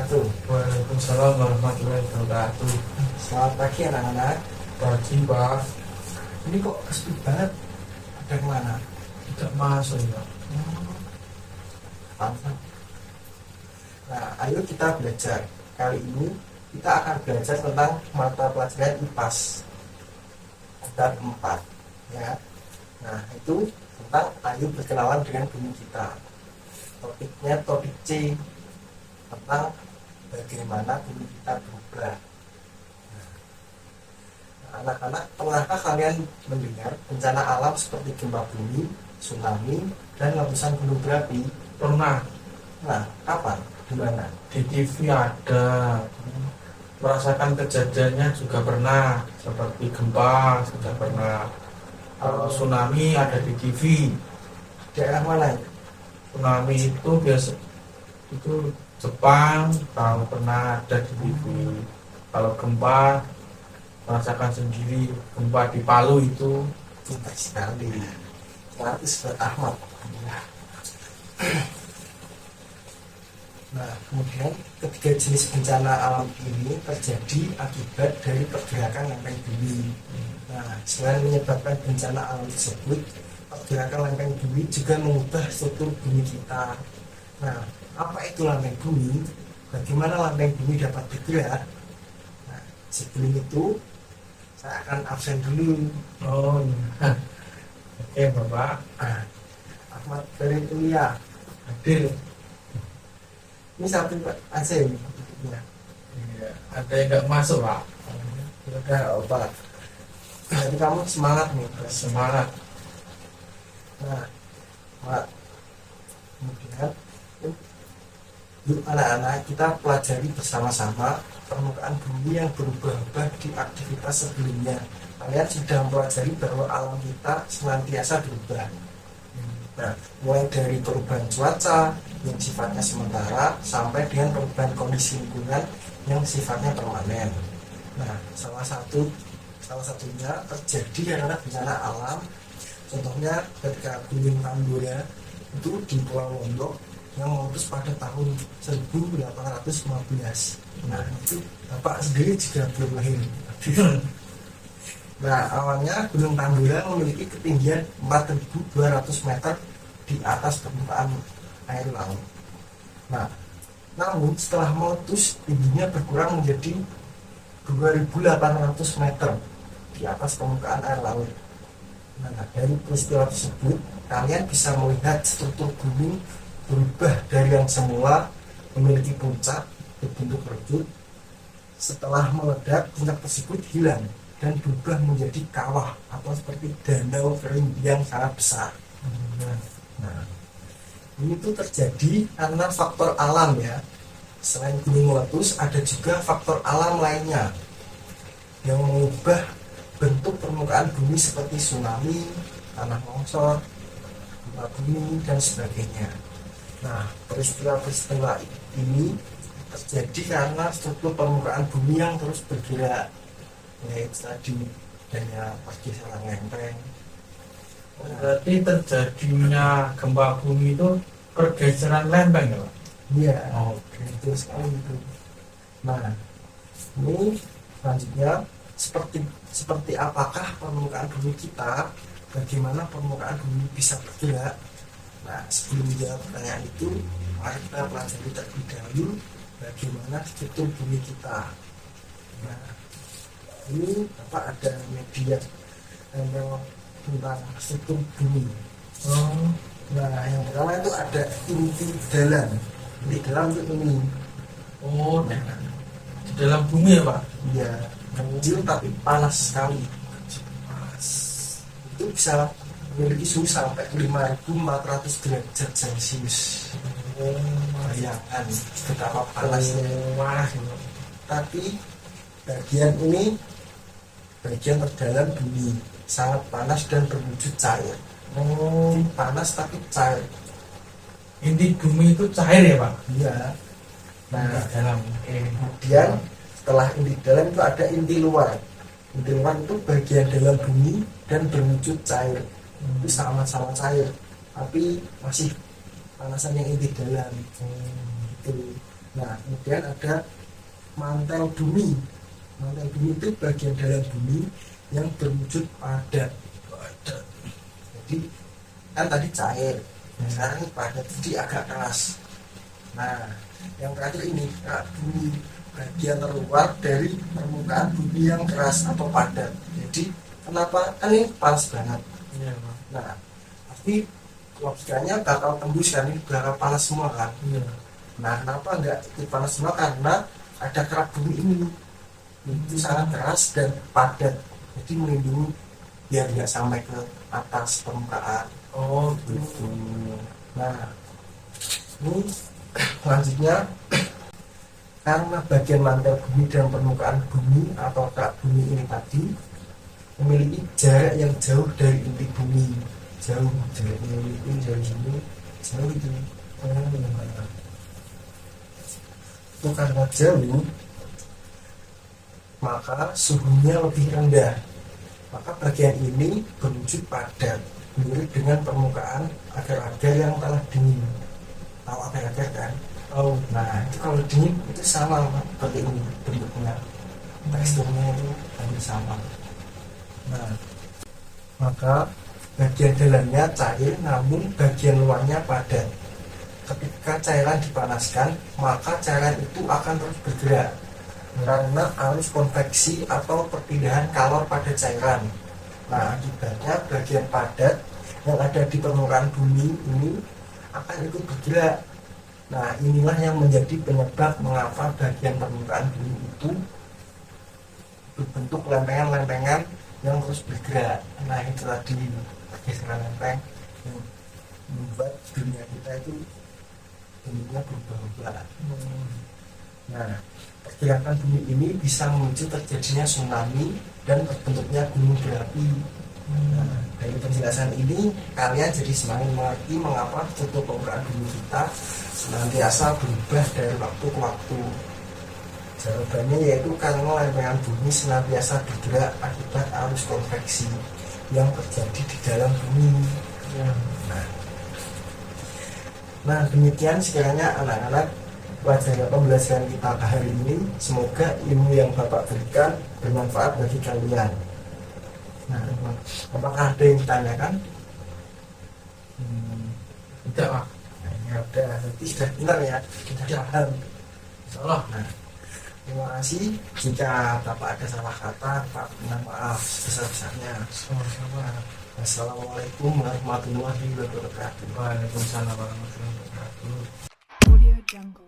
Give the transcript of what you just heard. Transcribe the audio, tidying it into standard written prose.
wabarakatuh. Waalaikumsalam warahmatullahi wabarakatuh. Selamat pagi anak-anak. Pagi Pak, Ini kok sepi banget? Ada kemana? tidak masuk ya. Pantang. Nah, ayo kita belajar. Kali ini kita akan belajar tentang mata pelajaran IPAS. Ada 4 ya. Nah, itu tentang ayo berkenalan dengan bumi kita. Topiknya topik C, tentang bagaimana bumi kita berubah. Anak-anak, pernahkah kalian mendengar bencana alam seperti gempa bumi, tsunami, dan letusan gunung berapi? Pernah Nah, kapan? Di mana? di TV ada, merasakan kejadiannya juga pernah, seperti gempa sudah pernah. Kalau tsunami ada di TV. Daerah mana itu? Tsunami itu biasa itu Jepang, kalau pernah ada di TV. Kalau gempa merasakan sendiri, gempa di Palu itu. Pintar sekali. Gratis buat Ahmad. Nah, kemudian ketiga jenis bencana alam ini terjadi akibat dari pergerakan lempeng bumi. Nah, selain menyebabkan bencana alam tersebut, pergerakan lempeng bumi juga mengubah struktur bumi kita. Nah, apa itu lempeng bumi? Bagaimana lempeng bumi dapat bergerak? Nah, sebelum itu saya akan absen dulu. Oh iya. Oke Bapak, Nah, Ahmad dari kuliah. hadir. Ini satu aja ini. Ya. Iya, ada yang nggak masuk Pak. Udah obat. Jadi kamu semangat nih. Semangat. Nah, Mak. Kemudian yuk anak-anak kita pelajari bersama-sama permukaan bumi yang berubah-ubah di aktivitas sebelumnya. Kalian sudah mempelajari bahwa alam kita senantiasa berubah. Nah, mulai dari perubahan cuaca yang sifatnya sementara sampai dengan perubahan kondisi lingkungan yang sifatnya permanen. Nah, salah satunya terjadi karena bencana alam. Contohnya ketika Gunung Tambora itu di Pulau Lombok yang meletus pada tahun 1815. Nah, itu Bapak sendiri juga belum lahir. Nah, awalnya Gunung Tambora memiliki ketinggian 4.200 meter di atas permukaan air laut. Nah, namun setelah meletus tingginya berkurang menjadi 2.800 meter di atas permukaan air laut. Nah, dari peristiwa tersebut kalian bisa melihat struktur bumi berubah dari yang semula memiliki puncak berbentuk redup. Setelah meledak, puncak tersebut hilang dan berubah menjadi kawah atau seperti danau kering yang sangat besar. Nah, ini tuh terjadi karena faktor alam ya. Selain gunung meletus, ada juga faktor alam lainnya yang mengubah bentuk permukaan bumi seperti tsunami, tanah longsor, gempa bumi, dan sebagainya. Nah, peristiwa-peristiwa ini terjadi karena struktur permukaan bumi yang terus bergerak, yaitu tadi adanya pergeseran lempeng. Berarti terjadinya gempa bumi itu pergeseran lempeng ya Pak? Iya, Oke. itu sekali itu. Nah, ini selanjutnya seperti apakah permukaan bumi kita? Bagaimana permukaan bumi bisa bergerak? Nah, sebelum menjawab pertanyaan itu, mari kita pelajari terlebih dahulu bagaimana struktur bumi kita. Nah, ini Bapak ada media yang tentang struktur bumi. Oh, Nah, yang pertama itu ada inti dalam. Inti dalam itu ini. oh, di dalam bumi ya Pak? Iya, kecil tapi panas sekali. Itu bisa memiliki suhu sampai 5.400 derajat Celcius. Bayangkan betapa panasnya. Panas ya. Tapi bagian terdalam bumi sangat panas dan berwujud cair. Oh, Panas tapi cair. inti bumi itu cair ya Pak? Iya. Nah, Di dalam. Oke. kemudian setelah inti dalam itu ada inti luar. Inti luar itu bagian dalam bumi dan berwujud cair. Itu sama-sama cair, tapi masih panasan yang inti dalam. Itu. Nah, kemudian ada mantel bumi. Mantel bumi itu bagian dalam bumi yang berwujud padat. Jadi kan tadi cair, sekarang ini padat, jadi agak keras. Nah, yang terakhir ini kerak bumi, bagian terluar dari permukaan bumi yang keras atau padat. Jadi kenapa? Kan ini panas banget. Iya, Pak. Nah, pasti logikanya bakal tembus kan, ini bakal panas semua kan. Iya. Nah, kenapa enggak ikut panas semua? Karena ada kerak bumi ini, itu sangat keras dan padat, jadi melindungi biar nggak sampai ke atas permukaan. Oh gitu. Nah, ini selanjutnya, karena bagian mantel bumi dan permukaan bumi atau kerak bumi ini tadi memiliki jarak yang jauh dari inti bumi, jauh jaraknya itu dari sini jauh itu. Itu karena jauh, maka suhunya lebih rendah, maka bagian ini berwujud padat, mirip dengan permukaan agar-agar yang telah dingin. Tahu agar-agar kan? Oh, Nah, itu kalau dingin itu sama seperti ini bentuknya, teksturnya itu hampir sama. Nah, maka bagian dalamnya cair namun bagian luarnya padat. Ketika cairan dipanaskan, maka cairan itu akan terus bergerak karena arus konveksi atau perpindahan kalor pada cairan. Nah, akibatnya bagian padat yang ada di permukaan bumi ini akan ikut bergerak. Nah, inilah yang menjadi penyebab mengapa bagian permukaan bumi itu berbentuk lempengan-lempengan yang terus bergerak. Nah, itu tadi pergeseran lempeng yang membuat dunia kita itu bentuknya berubah-ubah. Nah, pergerakan bumi ini bisa memicu terjadinya tsunami dan terbentuknya gunung berapi. Nah, dari penjelasan ini kalian jadi semakin mengerti mengapa struktur permukaan bumi kita senantiasa berubah dari waktu ke waktu. Jawabannya yaitu karena lempengan bumi senantiasa bergerak akibat arus konveksi yang terjadi di dalam bumi. Nah, demikian sekiranya anak-anak pelajaran pembelajaran kita hari ini. Semoga ilmu yang Bapak berikan bermanfaat bagi kalian. Nah, apakah ada yang ditanyakan? tidak, Pak. Nah, ya udah, nanti sudah benar ya, sudah paham. Insyaallah. Nah, terima kasih. Jika Bapak ada salah kata, Pak minta maaf sebesar-besarnya. Sama-sama. Wassalamualaikum warahmatullahi wabarakatuh. Waalaikumsalam warahmatullahi wabarakatuh. Audio Jungle.